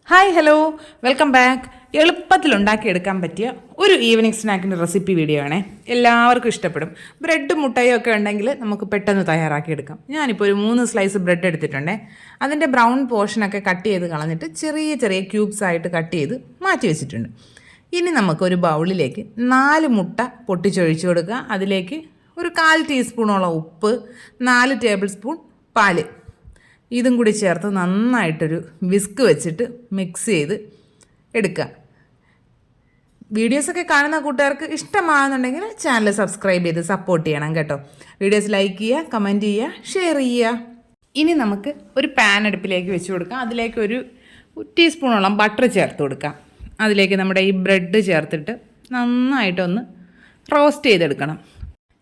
Hi hello welcome back. എളുപ്പത്തിൽ ഉണ്ടാക്കിയെടുക്കാൻ പറ്റിയ ഒരു ഈവനിങ് സ്നാക്കിൻ്റെ റെസിപ്പി വീഡിയോ ആണേ. എല്ലാവർക്കും ഇഷ്ടപ്പെടും. ബ്രെഡും മുട്ടയും ഒക്കെ ഉണ്ടെങ്കിൽ നമുക്ക് പെട്ടെന്ന് തയ്യാറാക്കിയെടുക്കാം. ഞാനിപ്പോൾ ഒരു 3 സ്ലൈസ് ബ്രെഡ് എടുത്തിട്ടുണ്ടേ. അതിൻ്റെ ബ്രൗൺ പോർഷനൊക്കെ കട്ട് ചെയ്ത് കളഞ്ഞിട്ട് ചെറിയ ചെറിയ ക്യൂബ്സ് ആയിട്ട് കട്ട് ചെയ്ത് മാറ്റി വെച്ചിട്ടുണ്ട്. ഇനി നമുക്കൊരു ബൗളിലേക്ക് 4 മുട്ട പൊട്ടിച്ചൊഴിച്ച് കൊടുക്കുക. അതിലേക്ക് ഒരു 1/4 ടീസ്പൂണോളം ഉപ്പ്, 4 ടേബിൾ സ്പൂൺ പാല്, ഇതും കൂടി ചേർത്ത് നന്നായിട്ടൊരു വിസ്ക് വെച്ചിട്ട് മിക്സ് ചെയ്ത് എടുക്കുക. വീഡിയോസൊക്കെ കാണുന്ന കൂട്ടുകാർക്ക് ഇഷ്ടമാകുന്നുണ്ടെങ്കിൽ ചാനൽ സബ്സ്ക്രൈബ് ചെയ്ത് സപ്പോർട്ട് ചെയ്യണം കേട്ടോ. വീഡിയോസ് ലൈക്ക് ചെയ്യുക, കമൻറ്റ് ചെയ്യുക, ഷെയർ ചെയ്യുക. ഇനി നമുക്ക് ഒരു പാൻ അടുപ്പിലേക്ക് വെച്ച് കൊടുക്കാം. അതിലേക്ക് ഒരു ടീസ്പൂണോളം ബട്ടർ ചേർത്ത് കൊടുക്കാം. അതിലേക്ക് നമ്മുടെ ഈ ബ്രെഡ് ചേർത്തിട്ട് നന്നായിട്ടൊന്ന് റോസ്റ്റ് ചെയ്തെടുക്കണം.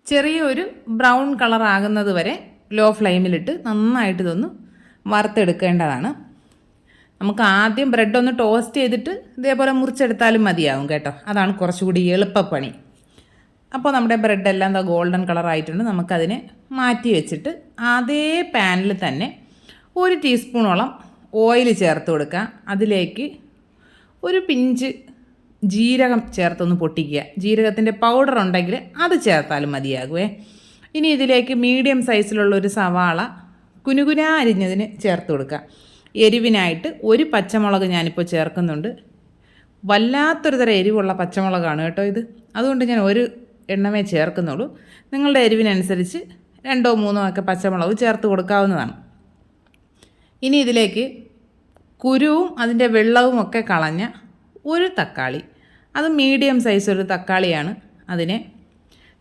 ചെറിയൊരു ബ്രൗൺ കളർ ആകുന്നത് വരെ ലോ ഫ്ലെയിമിലിട്ട് നന്നായിട്ട് ഇതൊന്ന് വറുത്തെടുക്കേണ്ടതാണ്. നമുക്ക് ആദ്യം ബ്രെഡ് ഒന്ന് ടോസ്റ്റ് ചെയ്തിട്ട് ഇതേപോലെ മുറിച്ചെടുത്താലും മതിയാവും കേട്ടോ. അതാണ് കുറച്ചുകൂടി എളുപ്പപ്പണി. അപ്പോൾ നമ്മുടെ ബ്രെഡെല്ലാം എന്താ ഗോൾഡൻ കളർ ആയിട്ടുണ്ട്. നമുക്കതിനെ മാറ്റി വെച്ചിട്ട് അതേ പാനിൽ തന്നെ 1 ടീസ്പൂണോളം ഓയിൽ ചേർത്ത് കൊടുക്കുക. അതിലേക്ക് ഒരു പിഞ്ച് ജീരകം ചേർത്തൊന്ന് പൊട്ടിക്കുക. ജീരകത്തിൻ്റെ പൗഡർ ഉണ്ടെങ്കിൽ അത് ചേർത്താലും മതിയാകുമേ. ഇനി ഇതിലേക്ക് മീഡിയം സൈസിലുള്ള ഒരു സവാള കുനുകുന അരിഞ്ഞതിന് ചേർത്ത് കൊടുക്കുക. എരിവിനായിട്ട് 1 പച്ചമുളക് ഞാനിപ്പോൾ ചേർക്കുന്നുണ്ട്. വല്ലാത്തൊരു തരം എരിവുള്ള പച്ചമുളകാണ് കേട്ടോ ഇത്. അതുകൊണ്ട് ഞാൻ 1 എണ്ണമേ ചേർക്കുന്നുള്ളൂ. നിങ്ങളുടെ എരിവിനനുസരിച്ച് 2ഓ 3ഓ ഒക്കെ പച്ചമുളക് ചേർത്ത് കൊടുക്കാവുന്നതാണ്. ഇനി ഇതിലേക്ക് കുരുവും അതിൻ്റെ വെള്ളവും ഒക്കെ കളഞ്ഞ 1 തക്കാളി, അത് മീഡിയം സൈസ് ഒരു തക്കാളിയാണ്, അതിനെ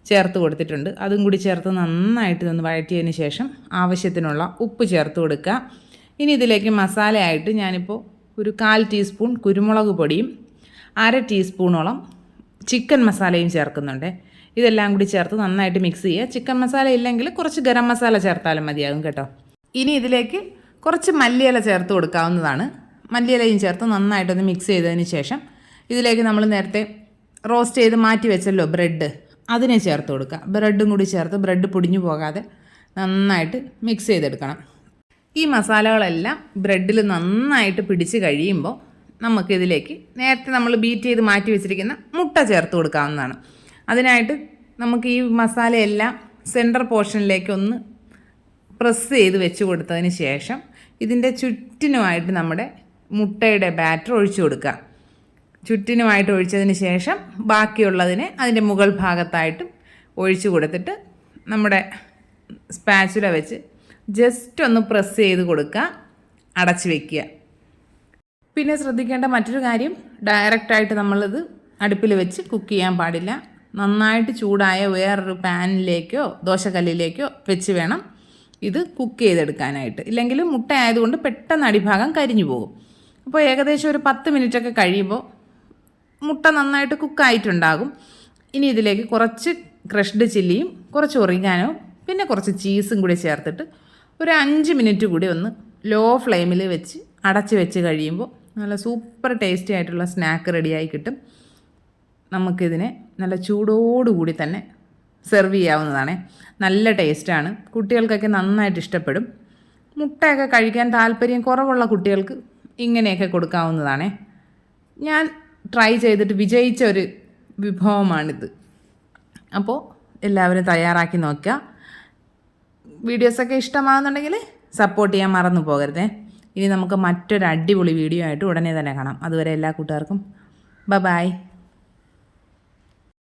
ചേർത്ത് കൊടുത്തിട്ടുണ്ട്. അതും കൂടി ചേർത്ത് നന്നായിട്ട് ഒന്ന് വഴറ്റിയതിന് ശേഷം ആവശ്യത്തിനുള്ള ഉപ്പ് ചേർത്ത് കൊടുക്കുക. ഇനി ഇതിലേക്ക് മസാലയായിട്ട് ഞാനിപ്പോൾ ഒരു 1/4 ടീസ്പൂൺ കുരുമുളക് പൊടിയും 1/2 ടീസ്പൂണോളം ചിക്കൻ മസാലയും ചേർക്കുന്നുണ്ട്. ഇതെല്ലാം കൂടി ചേർത്ത് നന്നായിട്ട് മിക്സ് ചെയ്യുക. ചിക്കൻ മസാല ഇല്ലെങ്കിൽ കുറച്ച് ഗരം മസാല ചേർത്താലും മതിയാകും കേട്ടോ. ഇനി ഇതിലേക്ക് കുറച്ച് മല്ലിയില ചേർത്ത് കൊടുക്കാവുന്നതാണ്. മല്ലിയിലയും ചേർത്ത് നന്നായിട്ടൊന്ന് മിക്സ് ചെയ്തതിന് ശേഷം ഇതിലേക്ക് നമ്മൾ നേരത്തെ റോസ്റ്റ് ചെയ്ത് മാറ്റി വെച്ചല്ലോ ബ്രെഡ്, അതിനെ ചേർത്ത് കൊടുക്കുക. ബ്രെഡും കൂടി ചേർത്ത് ബ്രെഡ് പൊടിഞ്ഞു പോകാതെ നന്നായിട്ട് മിക്സ് ചെയ്തെടുക്കണം. ഈ മസാലകളെല്ലാം ബ്രെഡിൽ നന്നായിട്ട് പിടിച്ച് കഴിയുമ്പോൾ നമുക്കിതിലേക്ക് നേരത്തെ നമ്മൾ ബീറ്റ് ചെയ്ത് മാറ്റി വെച്ചിരിക്കുന്ന മുട്ട ചേർത്ത് കൊടുക്കാവുന്നതാണ്. അതിനായിട്ട് നമുക്ക് ഈ മസാലയെല്ലാം സെൻറ്റർ പോർഷനിലേക്ക് ഒന്ന് പ്രസ് ചെയ്ത് വെച്ച് കൊടുത്തതിന് ശേഷം ഇതിൻ്റെ ചുറ്റിനുമായിട്ട് നമ്മുടെ മുട്ടയുടെ ബാറ്റർ ഒഴിച്ചു കൊടുക്കുക. ചുറ്റിനുമായിട്ട് ഒഴിച്ചതിന് ശേഷം ബാക്കിയുള്ളതിനെ അതിൻ്റെ മുകൾ ഭാഗത്തായിട്ടും ഒഴിച്ചു കൊടുത്തിട്ട് നമ്മുടെ സ്പാച്ചുല വെച്ച് ജസ്റ്റ് ഒന്ന് പ്രസ് ചെയ്ത് കൊടുക്കുക, അടച്ച് വയ്ക്കുക. പിന്നെ ശ്രദ്ധിക്കേണ്ട മറ്റൊരു കാര്യം, ഡയറക്റ്റായിട്ട് നമ്മളിത് അടുപ്പിൽ വെച്ച് കുക്ക് ചെയ്യാൻ പാടില്ല. നന്നായിട്ട് ചൂടായ വേറൊരു പാനിലേക്കോ ദോശക്കല്ലിലേക്കോ വെച്ച് വേണം ഇത് കുക്ക് ചെയ്തെടുക്കാനായിട്ട്. ഇല്ലെങ്കിൽ മുട്ട ആയതുകൊണ്ട് പെട്ടെന്ന് അടിഭാഗം കരിഞ്ഞു പോകും. അപ്പോൾ ഏകദേശം ഒരു 10 മിനിറ്റൊക്കെ കഴിയുമ്പോൾ മുട്ട നന്നായിട്ട് കുക്കായിട്ടുണ്ടാകും. ഇനി ഇതിലേക്ക് കുറച്ച് ക്രഷ്ഡ് ചില്ലിയും കുറച്ച് ഒറിഗാനോവും പിന്നെ കുറച്ച് ചീസും കൂടി ചേർത്തിട്ട് ഒരു 5 മിനിറ്റ് കൂടി ഒന്ന് ലോ ഫ്ലെയിമിൽ വെച്ച് അടച്ച് വെച്ച് കഴിയുമ്പോൾ നല്ല സൂപ്പർ ടേസ്റ്റി ആയിട്ടുള്ള സ്നാക്ക് റെഡിയായി കിട്ടും. നമുക്കിതിനെ നല്ല ചൂടോടുകൂടി തന്നെ സെർവ് ചെയ്യാവുന്നതാണ്. നല്ല ടേസ്റ്റാണ്. കുട്ടികൾക്കൊക്കെ നന്നായിട്ട് ഇഷ്ടപ്പെടും. മുട്ടയൊക്കെ കഴിക്കാൻ താല്പര്യം കുറവുള്ള കുട്ടികൾക്ക് ഇങ്ങനെയൊക്കെ കൊടുക്കാവുന്നതാണ്. ഞാൻ ട്രൈ ചെയ്തിട്ട് വിജയിച്ച ഒരു വിഭവമാണിത്. അപ്പോൾ എല്ലാവരും തയ്യാറാക്കി നോക്കുക. വീഡിയോസൊക്കെ ഇഷ്ടമാകുന്നുണ്ടെങ്കിൽ സപ്പോർട്ട് ചെയ്യാൻ മറന്നു പോകരുതേ. ഇനി നമുക്ക് മറ്റൊരു അടിപൊളി വീഡിയോ ആയിട്ട് ഉടനെ തന്നെ കാണാം. അതുവരെ എല്ലാ കൂട്ടുകാർക്കും ബൈ.